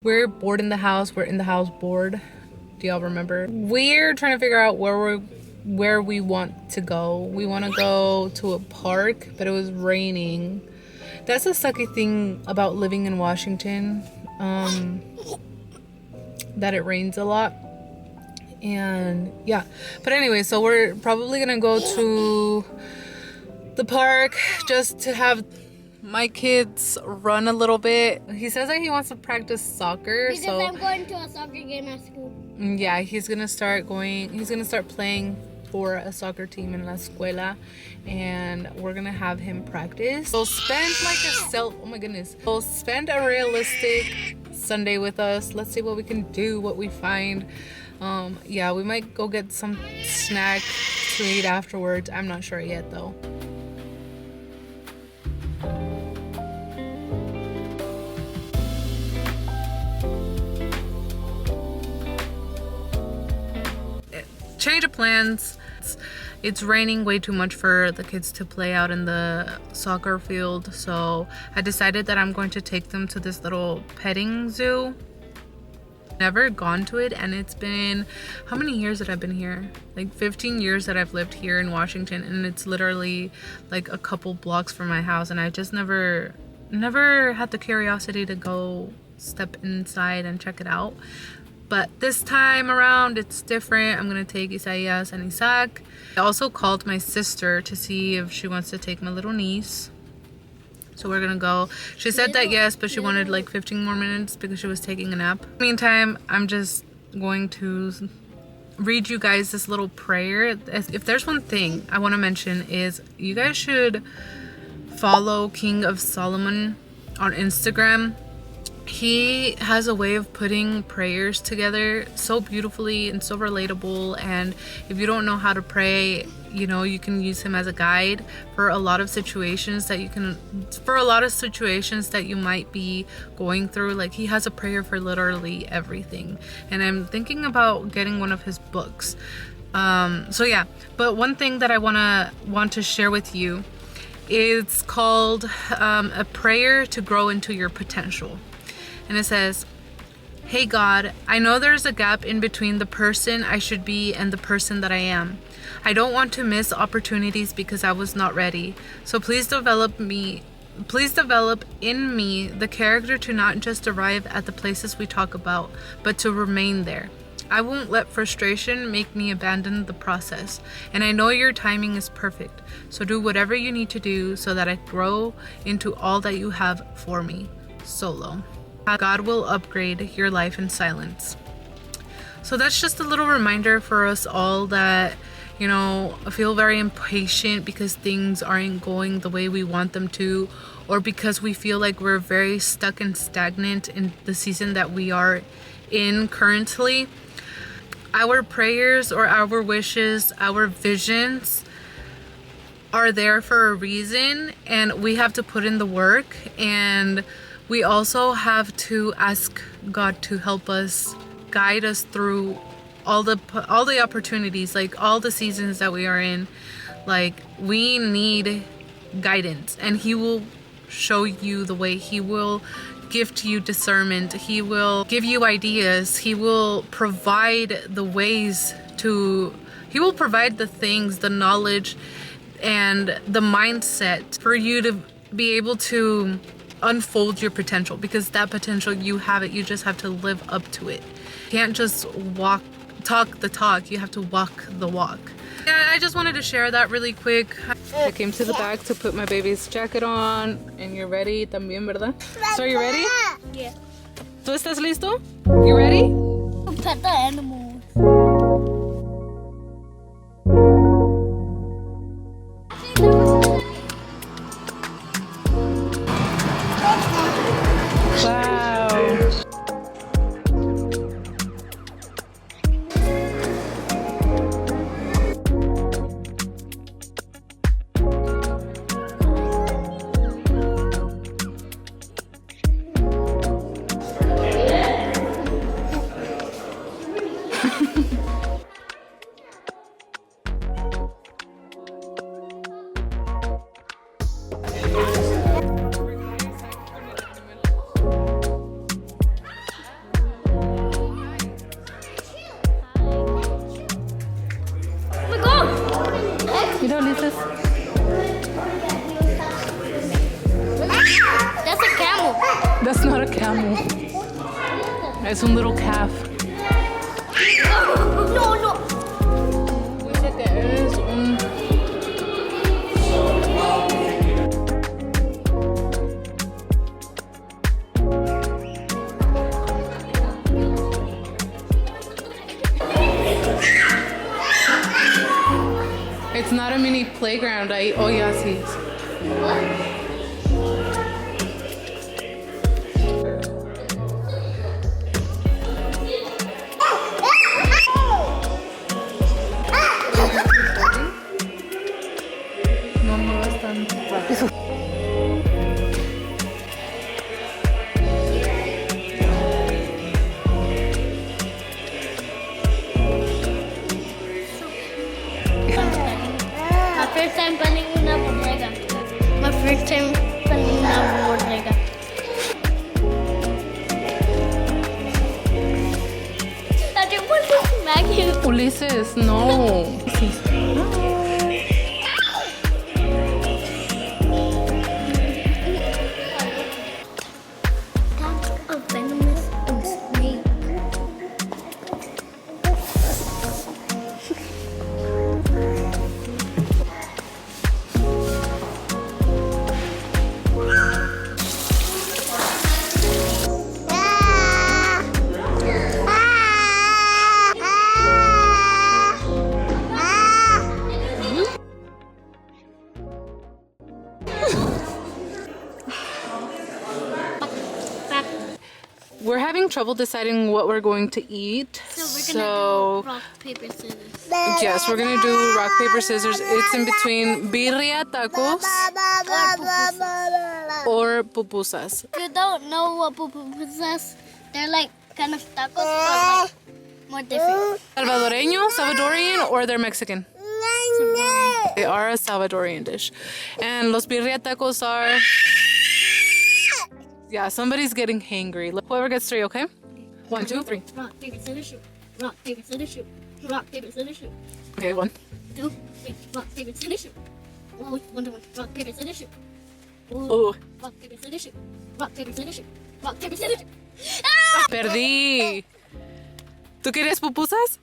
We're bored in the house. We're in the house bored. Do y'all remember? We're trying to figure out where we want to go. We want to go to a park, but it was raining. That's the sucky thing about living in Washington, that it rains a lot. And yeah, but anyway, so we're probably gonna go to the park just to have my kids run a little bit. He says that he wants to practice soccer. Because so I'm going to a soccer game at school. yeah, he's gonna start playing for a soccer team in la escuela, and we're gonna have him practice. We'll spend we'll spend a realistic Sunday with us. Let's see what we can do, what we find. Yeah, we might go get some snack to eat afterwards. I'm not sure yet though. Change of plans. It's raining way too much for the kids to play out in the soccer field, so I decided that I'm going to take them to this little petting zoo. Never gone to it, and it's been, how many years that I've been here? Like 15 years that I've lived here in Washington, and it's literally like a couple blocks from my house, and I just never had the curiosity to go step inside and check it out. But this time around, it's different. I'm gonna take Isaias and Isaac. I also called my sister to see if she wants to take my little niece. So we're gonna go. She said that yes, but she wanted like 15 more minutes because she was taking a nap. Meantime, I'm just going to read you guys this little prayer. If there's one thing I want to mention is you guys should follow King of Solomon on Instagram. He has a way of putting prayers together so beautifully and so relatable, and if you don't know how to pray, you know, you can use him as a guide for a lot of situations that you might be going through. Like, he has a prayer for literally everything, and I'm thinking about getting one of his books. So yeah, but one thing that I want to share with you, it's called a prayer to grow into your potential. And it says, "Hey God, I know there's a gap in between the person I should be and the person that I am. I don't want to miss opportunities because I was not ready. So please develop in me the character to not just arrive at the places we talk about, but to remain there. I won't let frustration make me abandon the process. And I know your timing is perfect. So do whatever you need to do so that I grow into all that you have for me. Solo. God will upgrade your life in silence." So that's just a little reminder for us all that, you know, feel very impatient because things aren't going the way we want them to, or because we feel like we're very stuck and stagnant in the season that we are in currently. Our prayers or our wishes, our visions are there for a reason, and we have to put in the work, and we also have to ask God to help us, guide us through all the opportunities, like all the seasons that we are in. Like, we need guidance, and He will show you the way. He will gift you discernment. He will give you ideas. He will provide the ways to, He will provide the things, the knowledge, and the mindset for you to be able to unfold your potential, because that potential, you have it. You just have to live up to it. You can't just talk the talk. You have to walk the walk. Yeah, I just wanted to share that really quick. I came to the back to put my baby's jacket on, and you're ready también, ¿verdad? So are you ready? Yeah. ¿Tú estás listo? You ready? Pet the animals. Es un little calf. No, no. Dice que es un... It's not a mini playground. Oh, yeah, sí. No muevas tan rápido. My first time running una bodega. My first time running una bodega. I didn't want to smack you. Ulises, no. That's a venomous snake. We're having trouble deciding what we're going to eat. So we're gonna do rock, paper, scissors. Yes, we're gonna do rock, paper, scissors. It's in between birria tacos or pupusas. If you don't know what pupusas, they're like kind of tacos, but like more different. Salvadorian, or they're Mexican? They are a Salvadorian dish. And los birria tacos are... Yeah, somebody's getting hangry. Whoever gets 3, okay? 1, 2, 3. Rock, paper, scissors, shoot. Rock, paper, scissors, shoot. Rock, paper, scissors, shoot. Okay, 1. 2, 3. Rock, paper, scissors, shoot. Oh, 1 to 1. Rock, paper, scissors, shoot. Oh. Rock, paper, scissors, shoot. Rock, paper, scissors, shoot. Rock, paper, scissors, shoot. Perdí. ¿Tú quieres pupusas?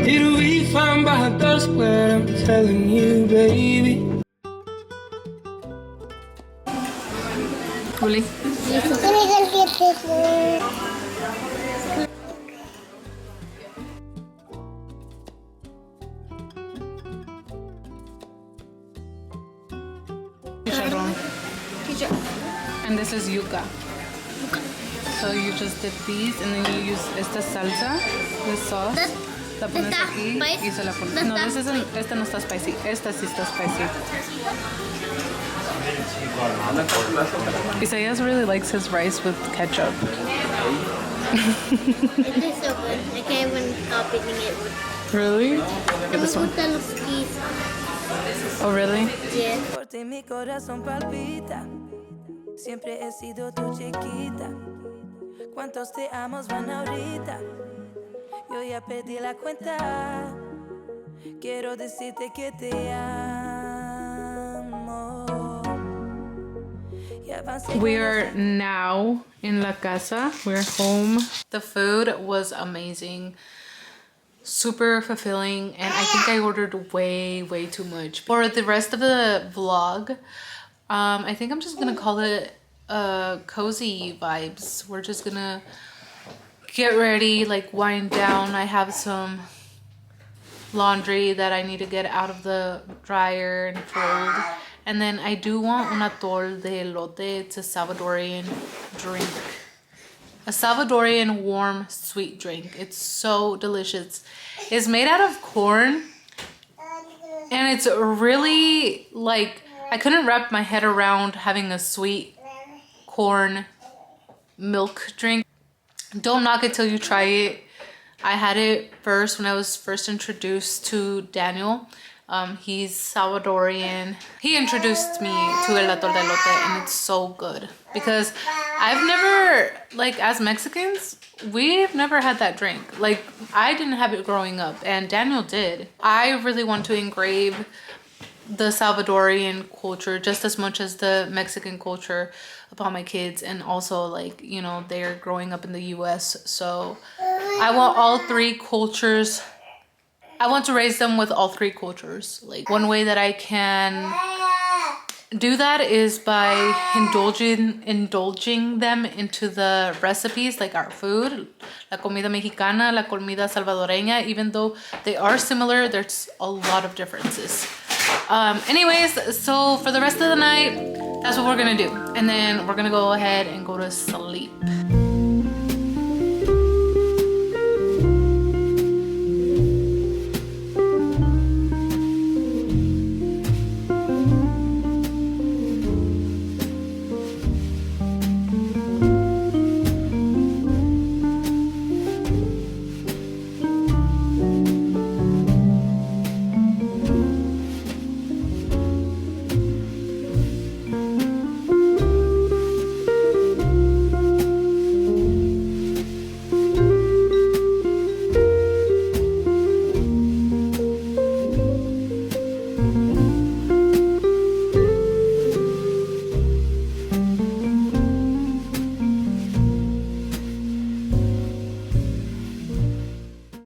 It'll be fine by dusk when I'm telling you, baby. Uli. Chicharrón. And this is yuca. So you just dip these and then you use esta salsa, this sauce. La pones ¿Está aquí spicy? y se la pones. No, this isn't, esta no está spicy. Esta sí está spicy. Isaias really likes his rice with ketchup. It tastes so good. I can't even stop eating it. Really? Me Get this one. gustan los skis. Oh, really? Yeah. Por ti mi corazón palpita. Siempre he sido tu chiquita. ¿Cuántos te amos van ahorita? Yo ya perdí la cuenta. Quiero decirte que te amo. We are now in La Casa. We're home. The food was amazing. Super fulfilling, and I think I ordered way too much. For the rest of the vlog, I think I'm just gonna call it cozy vibes. We're just gonna get ready, like wind down. I have some laundry that I need to get out of the dryer and fold. And then I do want un atol de elote. It's a Salvadorian drink. A Salvadorian warm sweet drink. It's so delicious. It's made out of corn. And it's really like, I couldn't wrap my head around having a sweet corn milk drink. Don't knock it till you try it. I had it first when I was first introduced to Daniel. He's Salvadorian. He introduced me to el atol de elote, and it's so good because I've never, like, as Mexicans, we've never had that drink. Like, I didn't have it growing up, and Daniel did. I really want to engrave the Salvadorian culture just as much as the Mexican culture upon my kids, and also like, you know, they're growing up in the US, so I want all three cultures. I want to raise them with all three cultures. Like, one way that I can do that is by indulging them into the recipes, like our food, la comida mexicana, la comida salvadoreña. Even though they are similar, there's a lot of differences. Anyways, so for the rest of the night, that's what we're gonna do, and then we're gonna go ahead and go to sleep.